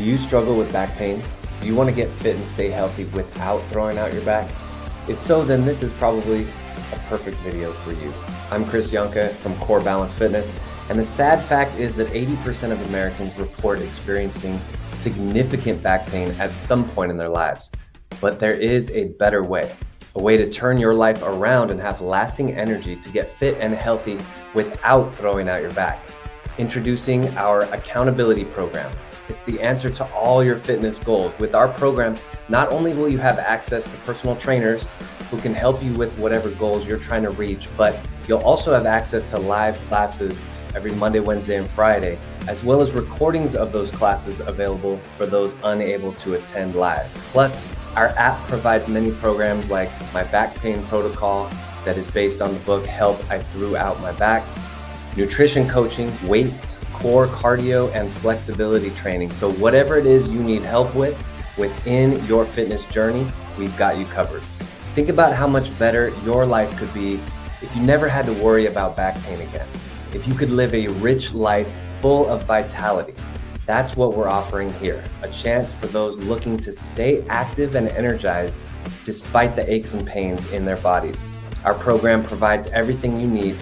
Do you struggle with back pain? Do you want to get fit and stay healthy without throwing out your back? If so, then this is probably a perfect video for you. I'm Chris Yonka from Core Balance Fitness, and the sad fact is that 80% of Americans report experiencing significant back pain at some point in their lives. But there is a better way, a way to turn your life around and have lasting energy to get fit and healthy without throwing out your back. Introducing our accountability program. It's the answer to all your fitness goals. With our program, not only will you have access to personal trainers who can help you with whatever goals you're trying to reach, but you'll also have access to live classes every Monday, Wednesday, and Friday, as well as recordings of those classes available for those unable to attend live. Plus, our app provides many programs like my back pain protocol that is based on the book Help I Threw Out My Back, nutrition coaching, weights, core cardio, and flexibility training. So whatever it is you need help with within your fitness journey, we've got you covered. Think about how much better your life could be if you never had to worry about back pain again. If you could live a rich life full of vitality. That's what we're offering here. A chance for those looking to stay active and energized despite the aches and pains in their bodies. Our program provides everything you need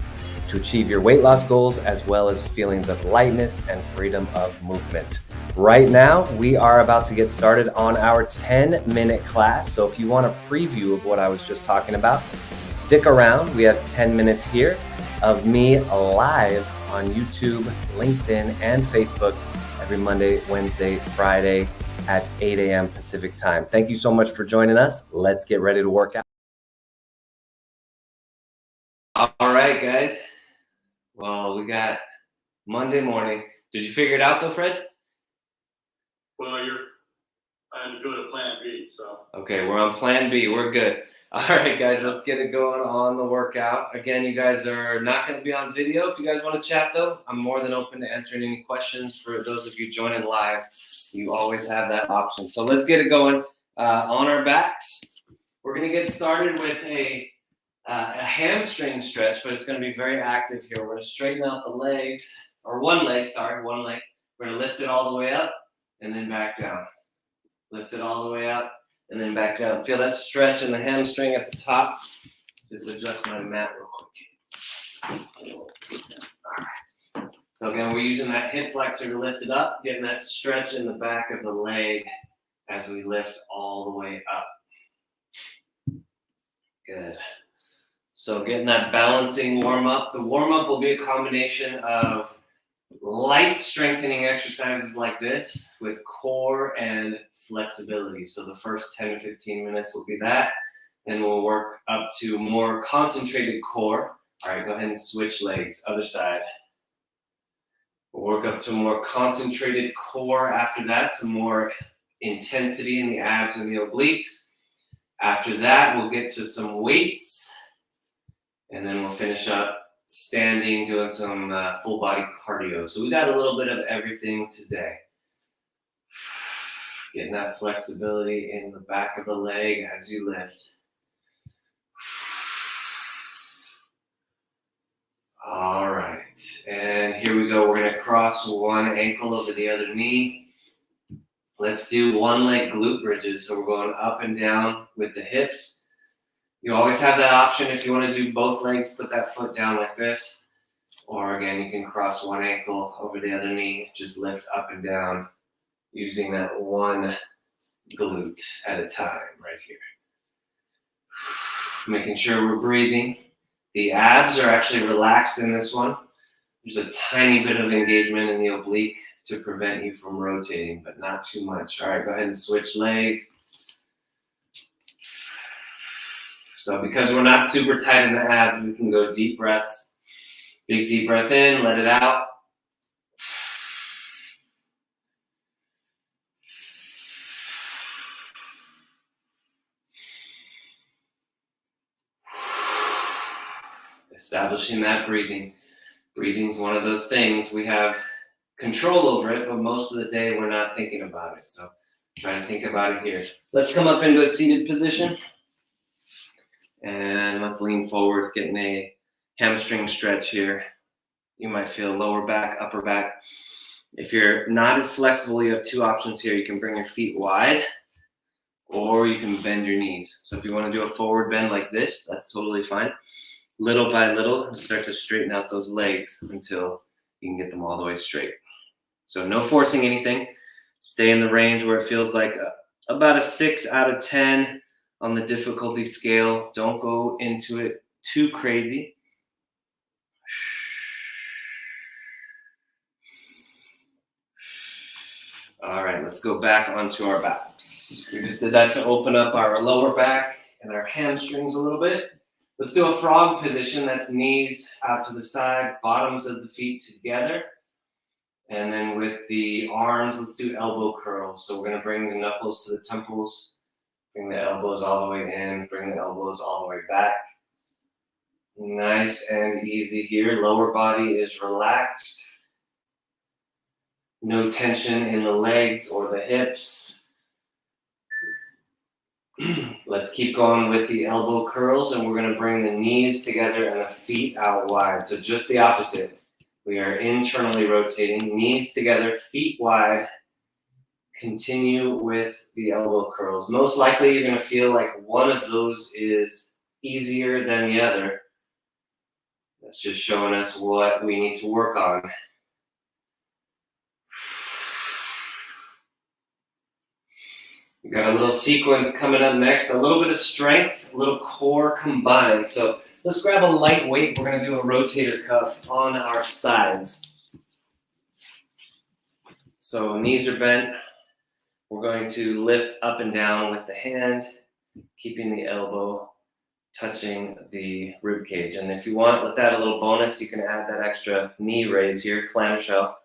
to achieve your weight loss goals, as well as feelings of lightness and freedom of movement. Right now, we are about to get started on our 10-minute class. So if you want a preview of what I was just talking about, stick around. We have 10 minutes here of me live on YouTube, LinkedIn, and Facebook every Monday, Wednesday, Friday at 8 a.m. Pacific time. Thank you so much for joining us. Let's get ready to work out. All right, guys. Well, we got Monday morning. Did you figure it out though, Fred? Well, I'm good at plan B, so. Okay, we're on plan B. We're good. All right, guys, let's get it going on the workout. Again, you guys are not going to be on video. If you guys want to chat though, I'm more than open to answering any questions. For those of you joining live, you always have that option. So let's get it going on our backs. We're going to get started with a hamstring stretch, but it's going to be very active here. We're going to straighten out the legs, or one leg. We're going to lift it all the way up and then back down. Lift it all the way up and then back down. Feel that stretch in the hamstring at the top. Just adjust my mat real quick. All right. So again, we're using that hip flexor to lift it up, getting that stretch in the back of the leg as we lift all the way up. Good. So getting that balancing warm-up. The warm-up will be a combination of light strengthening exercises like this with core and flexibility. So the first 10 to 15 minutes will be that. Then we'll work up to more concentrated core. All right, go ahead and switch legs, other side. We'll work up to more concentrated core after that, some more intensity in the abs and the obliques. After that, we'll get to some weights. And then we'll finish up standing, doing some full body cardio. So we got a little bit of everything today. Getting that flexibility in the back of the leg as you lift. All right, and here we go. We're gonna cross one ankle over the other knee. Let's do one leg glute bridges. So we're going up and down with the hips. You always have that option if you want to do both legs, put that foot down like this. Or again, you can cross one ankle over the other knee, just lift up and down using that one glute at a time right here. Making sure we're breathing. The abs are actually relaxed in this one. There's a tiny bit of engagement in the oblique to prevent you from rotating, but not too much. All right, go ahead and switch legs. So because we're not super tight in the abs, we can go deep breaths. Big deep breath in, let it out. Establishing that breathing. Breathing is one of those things we have control over it, but most of the day we're not thinking about it. So try to think about it here. Let's come up into a seated position. And let's lean forward, getting a hamstring stretch here. You might feel lower back, upper back. If you're not as flexible, you have two options here. You can bring your feet wide, or you can bend your knees. So if you want to do a forward bend like this, that's totally fine. Little by little, start to straighten out those legs until you can get them all the way straight. So no forcing anything. Stay in the range where it feels like about a 6 out of 10 on the difficulty scale. Don't go into it too crazy. All right, let's go back onto our backs. We just did that to open up our lower back and our hamstrings a little bit. Let's do a frog position. That's knees out to the side, bottoms of the feet together. And then with the arms, let's do elbow curls. So we're going to bring the knuckles to the temples, bring the elbows all the way in, bring the elbows all the way back. Nice and easy here. Lower body is relaxed. No tension in the legs or the hips. Let's keep going with the elbow curls, and we're going to bring the knees together and the feet out wide. So just the opposite. We are internally rotating, knees together, feet wide. Continue with the elbow curls. Most likely you're going to feel like one of those is easier than the other. That's just showing us what we need to work on. We got a little sequence coming up next, a little bit of strength, a little core combined. So let's grab a light weight. We're going to do a rotator cuff on our sides. So knees are bent. We're going to lift up and down with the hand, keeping the elbow touching the rib cage. And if you want, let's add a little bonus. You can add that extra knee raise here, clamshell.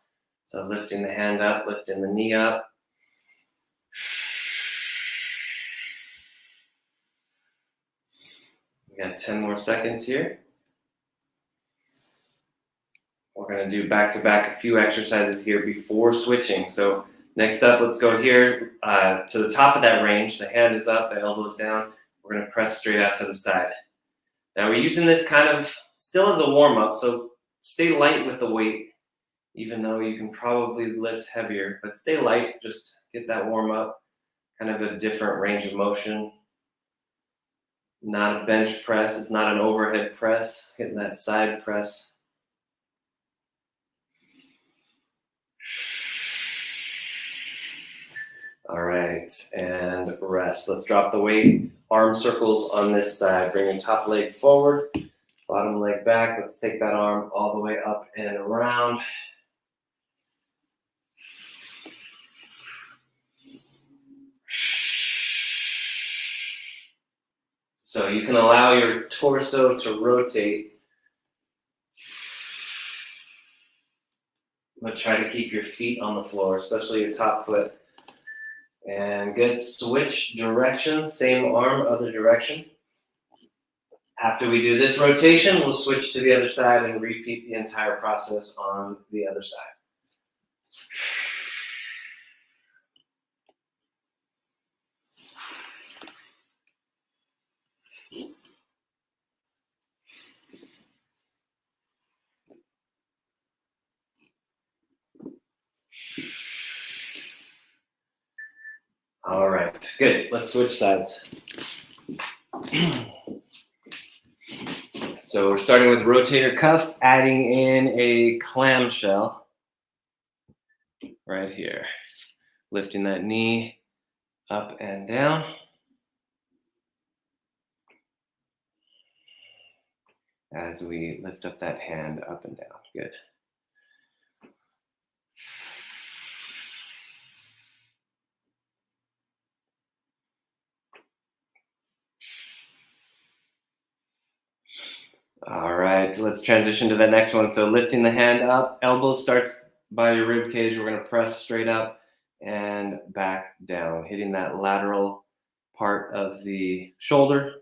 So lifting the hand up, lifting the knee up. We got 10 more seconds here. We're going to do back-to-back a few exercises here before switching. So next up, let's go here to the top of that range. The hand is up, the elbow is down. We're going to press straight out to the side. Now we're using this kind of still as a warm-up, so stay light with the weight, even though you can probably lift heavier, but stay light, just get that warm-up, kind of a different range of motion. Not a bench press, it's not an overhead press, hitting that side press. All right, and rest. Let's drop the weight. Arm circles on this side. Bring your top leg forward, bottom leg back. Let's take that arm all the way up and around. So you can allow your torso to rotate, but try to keep your feet on the floor, especially your top foot. And good. Switch directions, same arm, other direction. After we do this rotation, we'll switch to the other side and repeat the entire process on the other side. All right, good. Let's switch sides. So we're starting with rotator cuff, adding in a clamshell right here. Lifting that knee up and down. As we lift up that hand up and down. Good. All right, let's transition to the next one. So lifting the hand up, elbow starts by your rib cage. We're going to press straight up and back down, hitting that lateral part of the shoulder.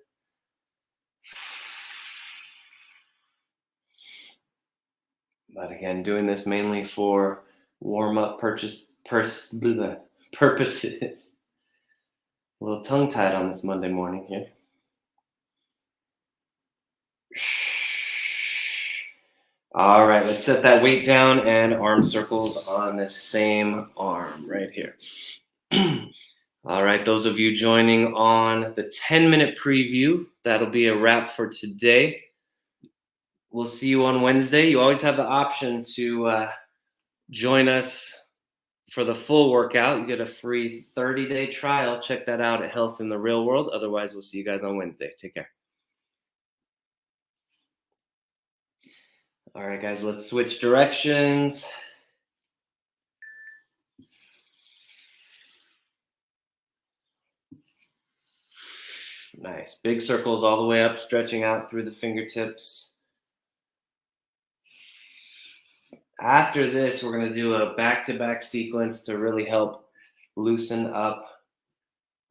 But again, doing this mainly for warm-up purposes. A little tongue-tied on this Monday morning here. All right, let's set that weight down and arm circles on the same arm right here. All right, those of you joining on the 10-minute preview, that'll be a wrap for today. We'll see you on Wednesday. You always have the option to join us for the full workout. You get a free 30-day trial. Check that out at Health in the Real World. Otherwise, we'll see you guys on Wednesday. Take care. All right, guys, let's switch directions. Nice. Big circles all the way up, stretching out through the fingertips. After this, we're going to do a back-to-back sequence to really help loosen up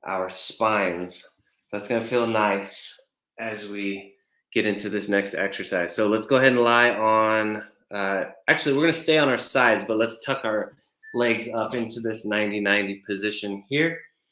our spines. That's going to feel nice as we get into this next exercise. So let's go ahead and lie on, actually, we're going to stay on our sides, but let's tuck our legs up into this 90-90 position here.